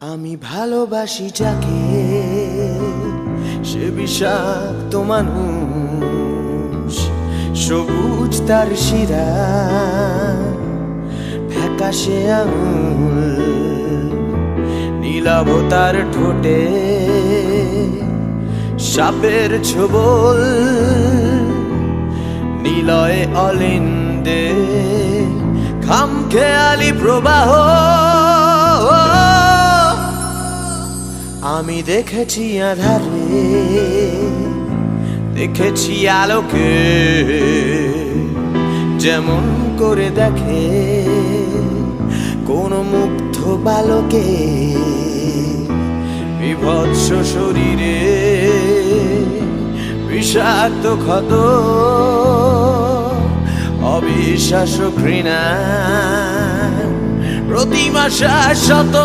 আমি ভালোবাসি যাকে সে বিষাক্ত মানুষ, সবুজ তার শিরা, ফ্যাকাশে আঙুল, নীলাভ তার ঠোঁটে, সাপের ছোবল, নিলয়ে অলিন্দে খামখেয়ালি প্রবাহ। আমি দেখেছি আধারে, দেখেছি আলোকে, যেমন করে দেখে কোন মুগ্ধ বালকে, বিভৎস শরীরে বিষাক্ত ক্ষত, অবিশ্বাস ঘৃণা প্রতিমা শাশ্বত।